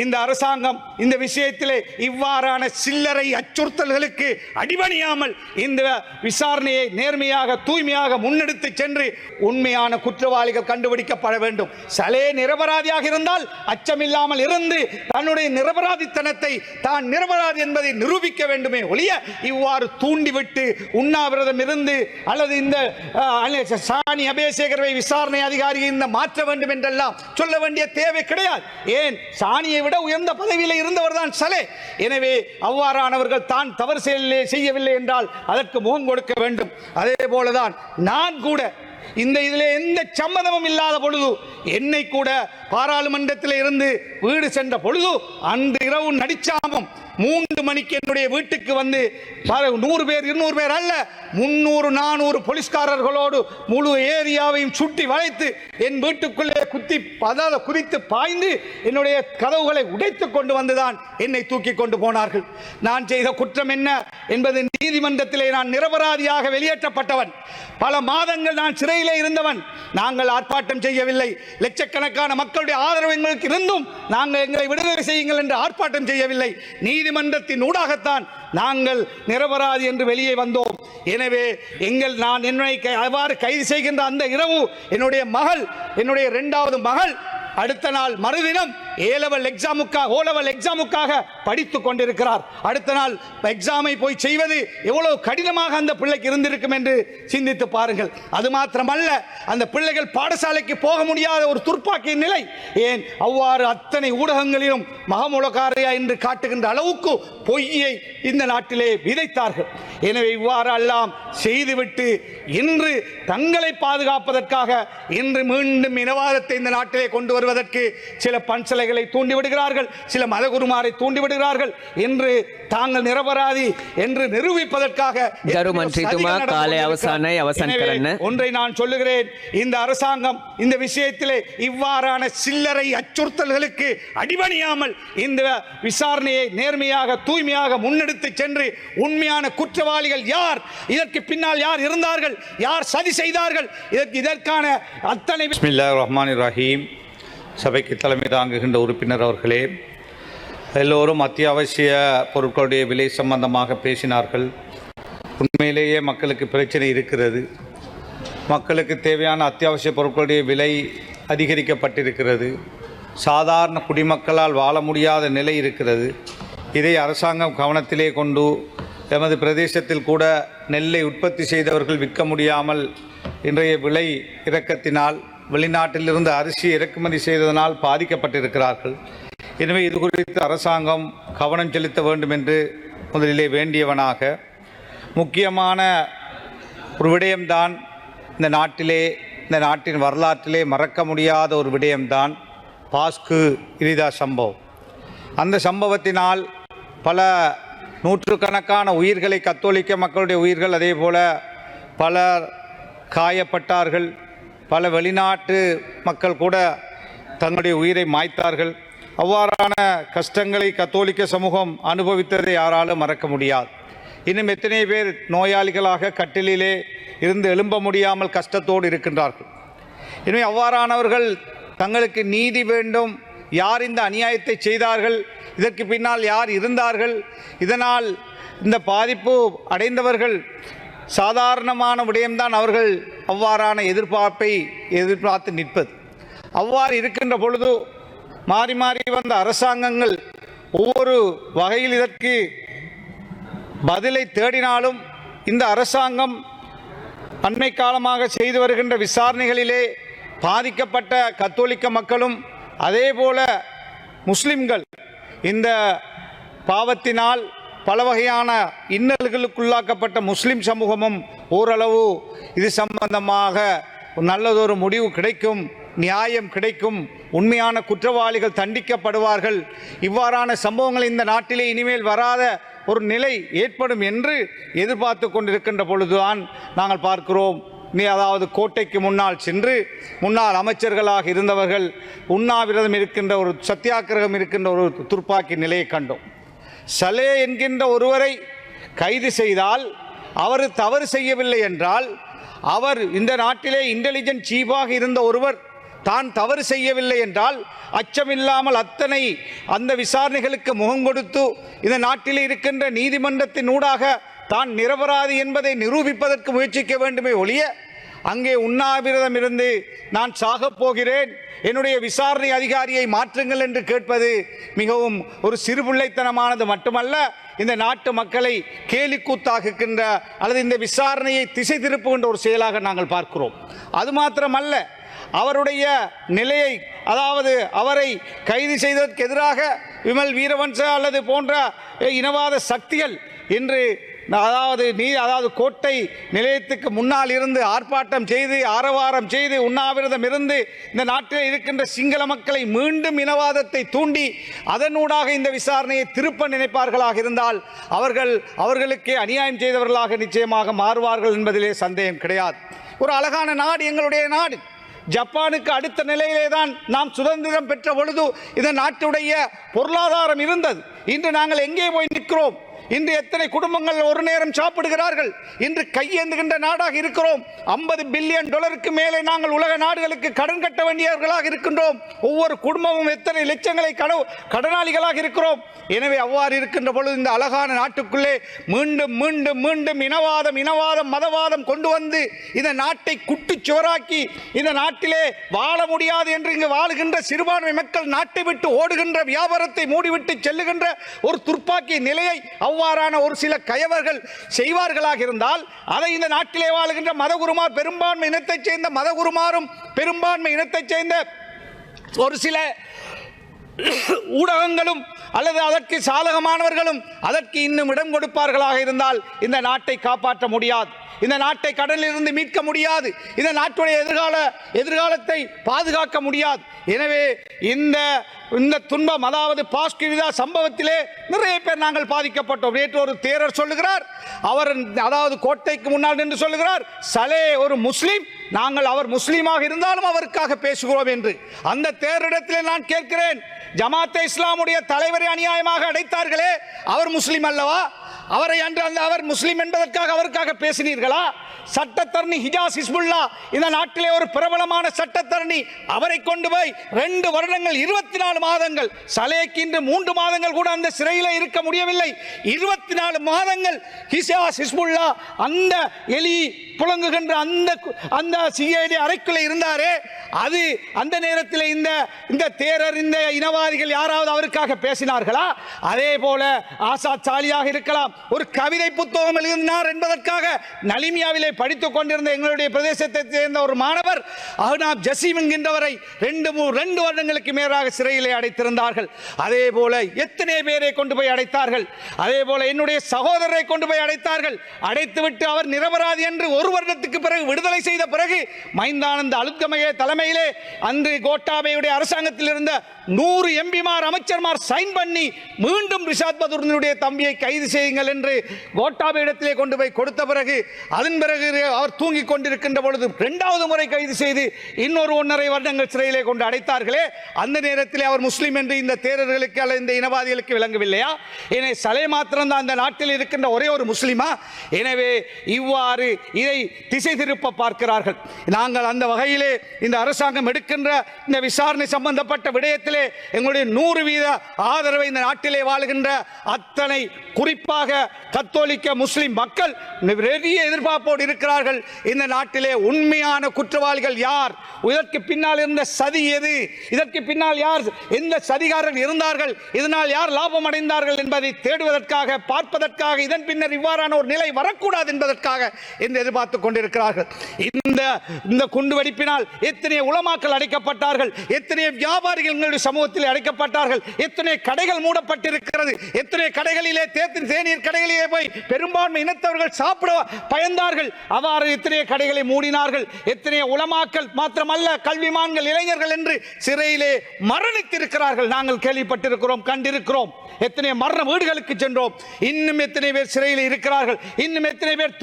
இந்த அரசாங்கம் இந்த விஷயத்திலே இவ்வாறான சில்லறை அச்சுறுத்தல்களுக்கு அடிபணியாமல் இந்த விசாரணையை நேர்மையாக தூய்மையாக முன்னெடுத்து சென்று உண்மையான குற்றவாளிகள் கண்டுபிடிக்கப்பட வேண்டும். சலே நிரபராதியாக இருந்தால் அச்சமில்லாமல் இருந்து தன்னுடைய நிரபராதித்தனத்தை தான் நிரபராதி என்பதை நிரூபிக்க வேண்டுமே ஒழிய இவ்வாறு தூண்டிவிட்டு உண்ணாவிரதம் இருந்து அல்லது இந்த சாணி அபேசேகரை விசாரணை அதிகாரியை இந்த மாற்ற வேண்டும் என்றெல்லாம் சொல்ல வேண்டிய தேவை கிடையாது. ஏன், சாணியை விட உயர்ந்த பதவியில் இருந்தவர் தான் சலே. எனவே அவ்வாறானவர்கள் தான் தவறு செய்யவில்லை என்றால் அதற்கு முகம் கொடுக்க வேண்டும். அதே போலதான் நான் கூட இந்த இதில் எந்த சம்மதமும் இல்லாத பொழுது என்னை கூட பாராளுமன்றத்தில் இருந்து வீடு சென்ற பொழுது அன்று இரவு நடிச்சாமம் 3 மணிக்கு என்னுடைய வீட்டுக்கு வந்து 100 பேர் 200 பேர் அல்ல 300-400 போலீஸ்காரர்களோடு முழு ஏரியாவையும் சுட்டி வளைத்து என் வீட்டுக்குள்ளே குதித்து பாய்ந்து என்னுடைய கதவுகளை உடைத்துக் கொண்டு வந்துதான் என்னை தூக்கி கொண்டு போனார்கள். நான் செய்த குற்றம் என்ன என்பது நீதிமன்றத்திலே நான் நிரபராதியாக வெளியேற்றப்பட்டவன். பல மாதங்கள் நான் சிறையிலே இருந்தவன். நாங்கள் ஆர்ப்பாட்டம் செய்யவில்லை. லட்சக்கணக்கான மக்களுடைய ஆதரவு எங்களுக்கு இருந்தும் நாங்கள் எங்களை விடுதலை செய்யுங்கள் என்று ஆர்ப்பாட்டம் செய்யவில்லை. நீதிமன்றத்தின் ஊடாகத்தான் நாங்கள் நிரபராதி என்று வெளியே வந்தோம். எனவே நான் என்னை அவ்வாறு கைது செய்கின்ற அந்த இரவு என்னுடைய 2வது மகள் அடுத்த நாள் மறுதினம் A-level எக்ஸாமுக்காக படித்துக் கொண்டிருக்கிறார். அடுத்த நாள் எக்ஸாமை போய் செய்வது எவ்வளவு கடினமாக அந்த பிள்ளைக்கு இருந்திருக்கும் என்று சிந்தித்து பாருங்கள். அது மாத்திரமல்ல, அந்த பிள்ளைகள் பாடசாலைக்கு போக முடியாத ஒரு துர்ப்பாக்கிய நிலை. ஏன், அவ்வாறு அத்தனை ஊடகங்களிலும் மகமுலகாரியா என்று காட்டுகின்ற அளவுக்கு பொய்யை இந்த நாட்டிலே விதைத்தார்கள். எனவே இவ்வாறு எல்லாம் செய்துவிட்டு இன்று தங்களை பாதுகாப்பதற்காக இன்று மீண்டும் இனவாதத்தை இந்த நாட்டிலே கொண்டு வருவதற்கு சில பன்சலைகளை தூண்டிவிடுகிறார்கள், சில மதகுருமாரை தூண்டிவிடுகிறார்கள் என்று தாங்கள் நிரபராதி என்று நிரூபிப்பதற்காக. ஒன்றை நான் சொல்லுகிறேன், இந்த அரசாங்கம் இந்த விஷயத்திலே இவ்வாறான சில்லறை அச்சுறுத்தல்களுக்கு அடிபணியாமல் இந்த விசாரணையை நேர்மையாக தூய்மையாக முன்னெடுத்து சென்று உண்மையான குற்றவாளிகள் யார், இதற்கு பின்னால் யார் இருந்தார்கள், யார் சதி செய்தார்கள், இதற்கான அத்தனை. பிஸ்மில்லாஹிர் ரஹ்மானிர் ரஹீம். சபைக்கு தலைமை தாங்குகின்ற உறுப்பினர் அவர்களே, எல்லோரும் அத்தியாவசிய பொருட்களுடைய விலை சம்பந்தமாக பேசினார்கள். உண்மையிலேயே மக்களுக்கு பிரச்சனை இருக்கிறது. மக்களுக்கு தேவையான அத்தியாவசிய பொருட்களுடைய விலை அதிகரிக்கப்பட்டிருக்கிறது. சாதாரண குடிமக்களால் வாழ முடியாத நிலை இருக்கிறது. இதை அரசாங்கம் கவனத்திலே கொண்டு எமது பிரதேசத்தில் கூட நெல்லை உற்பத்தி செய்தவர்கள் விற்க முடியாமல் இன்றைய விலை இறக்கத்தினால் வெளிநாட்டிலிருந்து அரிசி இறக்குமதி செய்ததனால் பாதிக்கப்பட்டிருக்கிறார்கள். எனவே இது குறித்து அரசாங்கம் கவனம் செலுத்த வேண்டும் என்று முதலிலே வேண்டியவனாக, முக்கியமான ஒரு விடயம்தான் இந்த நாட்டின் வரலாற்றிலே மறக்க முடியாத ஒரு விடயம்தான் பாஸ்கு இரிதா சம்பவம். அந்த சம்பவத்தினால் பல நூற்றுக்கணக்கான உயிர்களை, கத்தோலிக்க மக்களுடைய உயிர்கள், அதே போல பலர் காயப்பட்டார்கள். பல வெளிநாட்டு மக்கள் கூட தங்களுடைய உயிரை மாய்த்தார்கள். அவ்வாறான கஷ்டங்களை கத்தோலிக்க சமூகம் அனுபவித்ததை யாராலும் மறக்க முடியாது. இன்னும் எத்தனை பேர் நோயாளிகளாக கட்டிலே இருந்து எழும்ப முடியாமல் கஷ்டத்தோடு இருக்கின்றார்கள். எனவே அவ்வாறானவர்கள் தங்களுக்கு நீதி வேண்டும், யார் இந்த அநியாயத்தை செய்தார்கள், இதற்கு பின்னால் யார் இருந்தார்கள், இதனால் இந்த பாதிப்பு அடைந்தவர்கள் சாதாரணமான விடயம்தான் அவர்கள் அவ்வாறான எதிர்பார்த்து நிற்பது. அவ்வாறு இருக்கின்ற பொழுது மாறி மாறி வந்த அரசாங்கங்கள் ஒவ்வொரு வகையில் இதற்கு பதிலை தேடினாலும் இந்த அரசாங்கம் அண்மை காலமாக செய்து வருகின்ற விசாரணைகளிலே பாதிக்கப்பட்ட கத்தோலிக்க மக்களும் அதே போல முஸ்லிம்கள் இந்த பாவத்தினால் பல வகையான இன்னல்களுக்குள்ளாக்கப்பட்ட முஸ்லிம் சமூகமும் ஓரளவு இது சம்பந்தமாக நல்லதொரு முடிவு கிடைக்கும், நியாயம் கிடைக்கும், உண்மையான குற்றவாளிகள் தண்டிக்கப்படுவார்கள், இவ்வாறான சம்பவங்கள் இந்த நாட்டிலே இனிமேல் வராத ஒரு நிலை ஏற்படும் என்று எதிர்பார்த்து கொண்டிருக்கின்ற பொழுதுதான் நாங்கள் பார்க்கிறோம். அதாவது கோட்டைக்கு முன்னால் சென்று முன்னாள் அமைச்சர்களாக இருந்தவர்கள் உண்ணாவிரதம் இருக்கின்ற ஒரு சத்தியாகிரகம் இருக்கின்ற ஒரு துர்ப்பாக்கி நிலையை கண்டோம். சலே என்கின்ற ஒருவரை கைது செய்தால் அவர் தவறு செய்யவில்லை என்றால், அவர் இந்த நாட்டிலே இன்டெலிஜென்ட் சீஃபாக இருந்த ஒருவர் தான் தவறு செய்யவில்லை என்றால் அச்சமில்லாமல் அத்தனை அந்த விசாரணைகளுக்கு முகம் கொடுத்து இந்த நாட்டில் இருக்கின்ற நீதிமன்றத்தின் ஊடாக தான் நிரபராதி என்பதை நிரூபிப்பதற்கு முயற்சிக்க வேண்டுமே ஒழிய அங்கே உண்ணாவிரதம் இருந்து நான் சாகப் போகிறேன், என்னுடைய விசாரணை அதிகாரியை மாற்றுங்கள் என்று கேட்பது மிகவும் ஒரு சிறுபிள்ளைத்தனமானது மட்டுமல்ல, இந்த நாட்டு மக்களை கேலிக்கூத்தாக்குகின்ற அல்லது இந்த விசாரணையை திசை திருப்புகின்ற ஒரு செயலாக நாங்கள் பார்க்கிறோம். அது மாத்திரமல்ல, அவருடைய நிலையை, அதாவது அவரை கைது செய்ததற்கு எதிராக விமல் வீரவன்ச அல்லது போன்ற இனவாத சக்திகள் இன்று அதாவது கோட்டை நிலையத்துக்கு முன்னால் இருந்து ஆர்ப்பாட்டம் செய்து ஆரவாரம் செய்து உண்ணாவிரதம் இருந்து இந்த நாட்டில் இருக்கின்ற சிங்கள மக்களை மீண்டும் இனவாதத்தை தூண்டி அதனூடாக இந்த விசாரணையை திருப்ப நினைப்பார்களாக இருந்தால் அவர்களுக்கே அநியாயம் செய்தவர்களாக நிச்சயமாக மாறுவார்கள் என்பதிலே சந்தேகம் கிடையாது. ஒரு அழகான நாடு எங்களுடைய நாடு. ஜப்பானுக்கு அடுத்த நிலையிலே தான் நாம் சுதந்திரம் பெற்ற பொழுது இந்த நாட்டுடைய பொருளாதாரம் இருந்தது. இன்று நாங்கள் எங்கே போய் நிற்கிறோம்? இன்று எத்தனை குடும்பங்கள் ஒரு நேரம் சாப்பிடுகிறார்கள்? இன்று கையேந்துகின்ற நாடாக இருக்கிறோம். $50 பில்லியன் மேலே நாங்கள் உலக நாடுகளுக்கு கடன் கட்ட வேண்டியவர்களாக இருக்கின்றோம். ஒவ்வொரு குடும்பமும் எத்தனை லட்சங்களை கடனாளிகளாக இருக்கிறோம். எனவே அவ்வாறு இருக்கின்ற பொழுது இந்த அழகான நாட்டுக்குள்ளே மீண்டும் மீண்டும் மீண்டும் இனவாதம் மதவாதம் கொண்டு வந்து இந்த நாட்டை குட்டிச்சுவராக்கி இந்த நாட்டிலே வாழ முடியாது என்று இங்கு வாழுகின்ற சிறுபான்மை மக்கள் நாட்டை விட்டு ஓடுகின்ற, வியாபாரத்தை மூடிவிட்டு செல்லுகின்ற ஒரு துர்ப்பாக்கிய நிலையை அவ்வாறான ஒரு சில கயவர்கள் செய்வார்களாக இருந்தால் அதை இந்த நாட்டிலே வாழுகின்ற மதகுருமார், பெரும்பான்மை இனத்தைச் சேர்ந்த மதகுருமாரும் பெரும்பான்மை இனத்தைச் சேர்ந்த ஒரு சில ஊடகங்களும் அல்லது அதற்கு சாதகமானவர்களும் அதற்கு இன்னும் இடம் கொடுப்பார்களாக இருந்தால் இந்த நாட்டை காப்பாற்ற முடியாது, இந்த நாட்டை கடலில் இருந்து மீட்க முடியாது, இந்த நாட்டுடைய எதிர்காலத்தை பாதுகாக்க முடியாது. எனவே இந்த துன்பம், அதாவது பாஸ்கிவிதா சம்பவத்திலே நிறைய பேர் நாங்கள் பாதிக்கப்பட்டோம். நேற்று ஒரு தேரர் சொல்லுகிறார், அவர் அதாவது கோட்டைக்கு முன்னால் நின்று சொல்லுகிறார், சலே ஒரு முஸ்லீம், நாங்கள் அவர் முஸ்லீமாக இருந்தாலும் அவருக்காக பேசுகிறோம் என்று. அந்த தேரிடத்திலே நான் கேட்கிறேன், ஜமாத்தே இஸ்லாமுடைய தலைவரை அநியாயமாக அடைத்தார்களே, அவர் முஸ்லீம் அல்லவா? அவரை அன்று அவர் முஸ்லீம் என்பதற்காக அவருக்காக பேசினீர்களா? சட்டத்தரணி ஹிஜாஸ் ஹிஸ்புல்லா இந்த நாட்டிலே ஒரு பிரபலமான சட்டத்தரணி, அவரை கொண்டு போய் 2 வருடங்கள் 24 மாதங்கள், சலேக்கு இன்று 3 மாதங்கள் கூட அந்த சிறையில் இருக்க முடியவில்லை. 24 மாதங்கள் ஹிஜாஸ் ஹிஸ்புல்லா அந்த எலி புழங்குகின்ற அந்த சிஐடி அறைக்குள்ளே இருந்தாரே, அது அந்த நேரத்தில் இந்த தேரர், இந்த இனவாதிகள் யாராவது அவருக்காக பேசினார்களா? அதே போல ஆசாத் சாலியாக இருக்கலாம், ஒரு கவிதை புத்தகம் எழுதினார் என்பதற்காக நலிமியாவிலே படித்துக் கொண்டிருந்த எங்களுடைய பிரதேசத்தை சேர்ந்த ஒரு மாணவர் அஹ்னாப் ஜசீம் என்கின்றவரை 2 வருடங்களுக்கு மேலாக சிறையிலே அடைத்திருந்தார்கள். அதே போல எத்தனை பேரை கொண்டு போய் அடைத்தார்கள். அதே போல என்னுடைய சகோதரரை கொண்டு போய் அடைத்தார்கள். அடைத்துவிட்டு அவர் நிரபராதி என்று 1 வருடத்துக்கு பிறகு விடுதலை செய்த பிறகு மைந்தானந்த அலுத்கமகே தலைமையிலே அன்று கோட்டாபேயுடைய அரசாங்கத்தில் இருந்த 100 எம்பிமார், அமைச்சர்மார் சைன் பண்ணி மீண்டும் ரிஷாத் பதூரினுடைய தம்பியை கைது செய்யுங்கள் என்று கோட்டாபே இடத்திலே கொண்டு போய் கொடுத்த பிறகு, அதன் பிறகு அவர் தூங்கிக் கொண்டிருக்கின்ற பொழுது 2வது முறை கைது செய்து இன்னொரு 1.5 வருடங்கள் சிறையிலே கொண்டு அடைத்தார்களே, அந்த நேரத்திலே அவர் முஸ்லீம் என்று இந்த தேரர்களுக்கு அல்லது இந்த இனவாதிகளுக்கு விளங்கவில்லையா? எனவே சலே மாத்திரம் தான் அந்த நாட்டில் இருக்கின்ற ஒரே ஒரு முஸ்லீமா? எனவே இவ்வாறு இதை திசை திருப்ப பார்க்கிறார்கள். நாங்கள் அந்த வகையிலே இந்த அரசாங்கம் எடுக்கின்ற இந்த விசாரணை சம்பந்தப்பட்ட விடயத்திலே எங்களுடைய 100% ஆதரவை இந்த நாட்டிலே வாழுகின்ற அத்தனை, குறிப்பாக கத்தோலிக்க முஸ்லிம் மக்கள் பெரிய எதிர்பார்ப்போடு இருக்கிறார்கள். இந்த நாட்டிலே உண்மையான குற்றவாளிகள் யார்? இதற்கு பின்னால் இருந்த சதி எது? இதற்கு பின்னால் யார், எந்த சதிகாரர்கள் இருந்தார்கள்? இதனால் யார் லாபம் அடைந்தார்கள் என்பதை தேடுவதற்காக, பார்ப்பதற்காக, இதன் பின்னர் இவ்வாறான ஒரு நிலை வரக்கூடாது என்பதற்காக என்று எதிர்பார்த்துக் கொண்டிருக்கிறார்கள். இந்த குண்டுவெடிப்பினால் எத்தனை உலமாக்கள் அடைக்கப்பட்டார்கள், எத்தனை வியாபாரிகள் எங்களுடைய சமூகத்தில் அடைக்கப்பட்டார்கள், எத்தனை கடைகள் மூடப்பட்டிருக்கிறது, எத்தனை கடைகளிலே தேநீர் கடைகளிலே போய் பெரும்பான்மை இனத்தவர்கள் சாப்பிட பயந்தார்கள், அவ்வாறு எத்தனை கடைகளை மூடினார்கள். எத்தனை உலமாக்கள் மாத்திரமல்ல, கல்விமான்கள், இளைஞர்கள் என்று சிறையிலே மரணித்திருக்கிறார்கள். நாங்கள் கேள்விப்பட்டிருக்கிறோம், கண்டிருக்கிறோம். எத்தனை மரண வீடுகளுக்கு சென்றோம். இன்னும் எத்தனை பேர் சிறையில் இருக்கிறார்கள். இன்னும் எத்தனை பேர்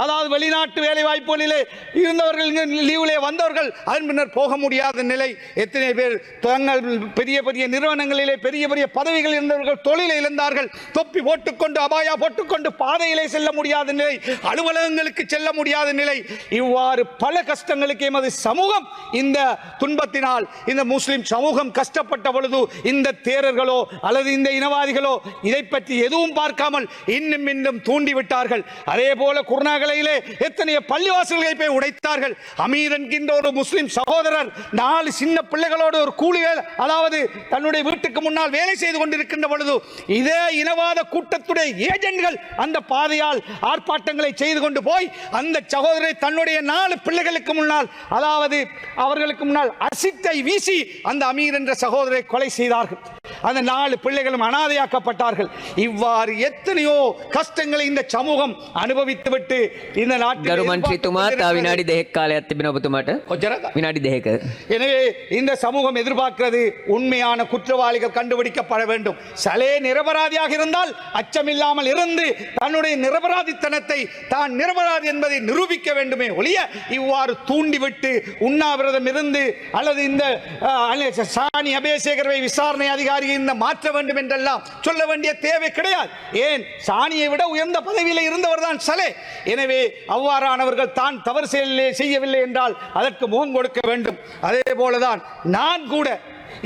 அதாவது வெளிநாட்டு வேலை வாய்ப்புகளிலே இருந்தவர்கள், லீவிலே வந்தவர்கள், அதன் பின்னர் போக முடியாத நிலை. எத்தனை பேர் நாங்கள் பெரிய பெரிய நிறுவனங்களிலே பெரிய பெரிய பதவிகள் இருந்தவர்கள் தொழிலை இழந்தார்கள். தொப்பி போட்டுக்கொண்டு அபாயா போட்டுக்கொண்டு பாதையிலே செல்ல முடியாத நிலை, அலுவலகங்களுக்கு செல்ல முடியாத நிலை, இவ்வாறு பல கஷ்டங்களுக்கு எமது சமூகம் இந்த துன்பத்தினால் இந்த முஸ்லிம் சமூகம் கஷ்டப்பட்ட பொழுது இந்த தேரர்களோ அல்லது இந்த இனவாதிகளோ இதை பற்றி எதுவும் பார்க்காமல் இன்னும் இன்னும் தூண்டிவிட்டார்கள். அதே போல குர்நாகலையிலே எத்தனையோ பள்ளிவாசல்களை போய் உடைத்தார்கள். அமீர் என்கின்ற ஒரு முஸ்லிம் சகோதரர் 4 சின்ன பிள்ளைகளோடு ஒரு கூலி வேலை, அதாவது தன்னுடைய வீட்டுக்கு முன்னால் வேலை செய்து கொண்டிருக்கின்ற பொழுது இதே இனவாத கூட்டத்துடைய ஏஜென்ட்கள் அந்த பாதையால் ஆர்ப்பாட்டங்களை செய்து கொண்டு போய் அந்த சகோதரரை தன்னுடைய 4 பிள்ளைகளுக்கு முன்னால், அதாவது அவர்களுக்கு முன்னால் அசிட்டை வீசி அந்த அமீர் என்ற சகோதரரை கொலை செய்தார்கள். அந்த 4 பிள்ளைகளும் அனாதையாக்கப்பட்டார்கள். இவ்வாறு எத்தனையோ கஷ்டங்களை இந்த சமூகம் அனுபவித்துவிட்டு இந்த நாட்டில் எனவே இந்த சமூகம் எதிர்பார்க்கிறது உண்மையான குற்றவாளிகள் கண்டுபிடிக்கப்பட வேண்டும். சலே நிரபராதியாக இருந்தால் அச்சமில்லாமல் இருந்து தன்னுடைய நிரபராதித்தனத்தை தான் நிரபராதி என்பதை நிரூபிக்க வேண்டுமே ஒழிய இவ்வாறு தூண்டிவிட்டு உண்ணாவிரதம் இருந்து அல்லது இந்த சாணி அபேசேகரை விசாரணை அதிகாரி இந்த மாற்ற வேண்டும் என்றெல்லாம் சொல்ல வேண்டிய தேவை கிடையாது. ஏன், சாணியை விட உயர்ந்த பதவியில் இருந்தவர் தான் சலே. எனவே அவ்வாறானவர்கள் தான் தவறு செய்யவில்லை என்றால் அதற்கு முகம் கொடுக்க வேண்டும். அதே போலதான் நான் கூட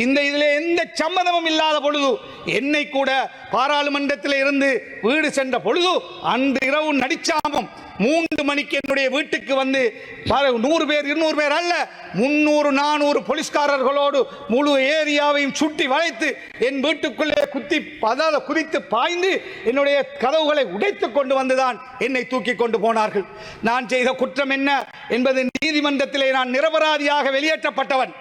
இந்த இதில் எந்த சம்மதமும் இல்லாத பொழுது என்னை கூட பாராளுமன்றத்தில் இருந்து வீடு சென்ற பொழுது அன்று இரவு நடிச்சாமம் 3 மணிக்கு என்னுடைய வீட்டுக்கு வந்து 100 பேர் 200 பேர் அல்ல 300-400 போலீஸ்காரர்களோடு முழு ஏரியாவையும் சுட்டி வளைத்து என் வீட்டுக்குள்ளே குதித்து பாய்ந்து என்னுடைய கதவுகளை உடைத்துக் கொண்டு வந்துதான் என்னை தூக்கி கொண்டு போனார்கள். நான் செய்த குற்றம் என்ன என்பது நீதிமன்றத்திலே நான் நிரபராதியாக வெளியேற்றப்பட்டவன்.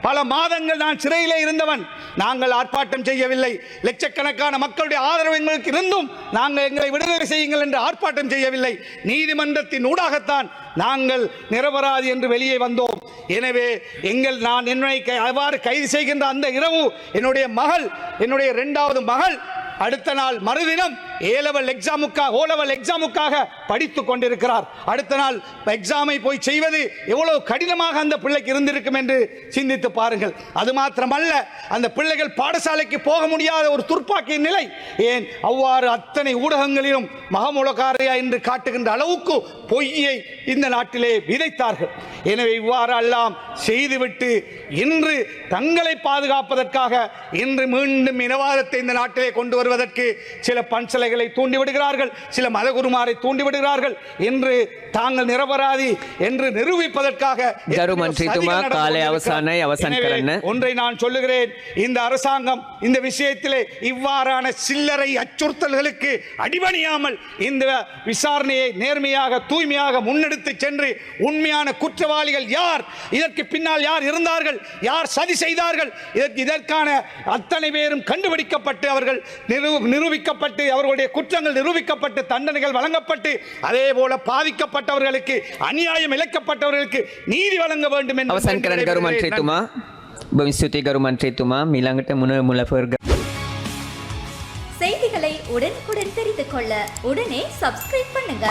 பல மாதங்கள் நான் சிறையிலே இருந்தவன். நாங்கள் ஆர்ப்பாட்டம் செய்யவில்லை. லட்சக்கணக்கான மக்களுடைய ஆதரவு எங்களுக்கு இருந்தும் நாங்கள் எங்களை விடுதலை செய்யுங்கள் என்று ஆர்ப்பாட்டம் செய்யவில்லை. நீதிமன்றத்தின் ஊடாகத்தான் நாங்கள் நிரபராதி என்று வெளியே வந்தோம். எனவே நான் என்னை அவ்வாறு கைது செய்கின்ற அந்த இரவு என்னுடைய 2வது மகள் அடுத்த நாள் மறுதினம் A-level எக்ஸாமுக்காக படித்துக் கொண்டிருக்கிறார். அடுத்த நாள் எக்ஸாமை போய் செய்வது எவ்வளவு கடினமாக அந்த பிள்ளைக்கு இருந்திருக்கும் என்று சிந்தித்து பாருங்கள். அது மாத்திரமல்ல, அந்த பிள்ளைகள் பாடசாலைக்கு போக முடியாத ஒரு துர்ப்பாக்கிய நிலை. ஏன், அவ்வாறு அத்தனை ஊடகங்களிலும் மகமுலகாரையா என்று காட்டுகின்ற அளவுக்கு பொய்யை இந்த நாட்டிலே விதைத்தார்கள். எனவே இவ்வாறு எல்லாம் செய்துவிட்டு இன்று தங்களை பாதுகாப்பதற்காக இன்று மீண்டும் இனவாதத்தை இந்த நாட்டிலே கொண்டு வருவதற்கு சில பன்சலைகளை தூண்டிவிடுகிறார்கள், சில மதகுருமாரை தூண்டிவிடுகிறார்கள் என்று தாங்கள் நிரபராதி என்று நிரூபிப்பதற்காக. ஒன்றை நான் சொல்லுகிறேன், இந்த அரசாங்கம் இந்த விஷயத்திலே இவ்வாறான சில்லறை அச்சுறுத்தல்களுக்கு அடிபணியாமல் இந்த விசாரணையை நேர்மையாக தூய்மையாக முன்னெடுத்து சென்று உண்மையான குற்றவாளிகள் யார், இதற்கு பின்னால் யார் இருந்தார்கள், யார் சதி செய்தார்கள், இதற்கான அத்தனை பேரும் கண்டுபிடிக்கப்பட்டு அவர்கள் நிரூபிக்கப்பட்டு அவர்களுடைய குற்றங்கள் நிரூபிக்கப்பட்டு தண்டனைகள் வழங்கப்பட்டு அதே போல பாதிக்கப்பட்டவர்களுக்கு அநியாயம் இழைக்கப்பட்டவர்களுக்கு நீதி வழங்க வேண்டும் என்று செய்திகளை உடனுக்குடன் தெரிந்து கொள்ள உடனே சப்ஸ்கிரைப் பண்ணுங்க.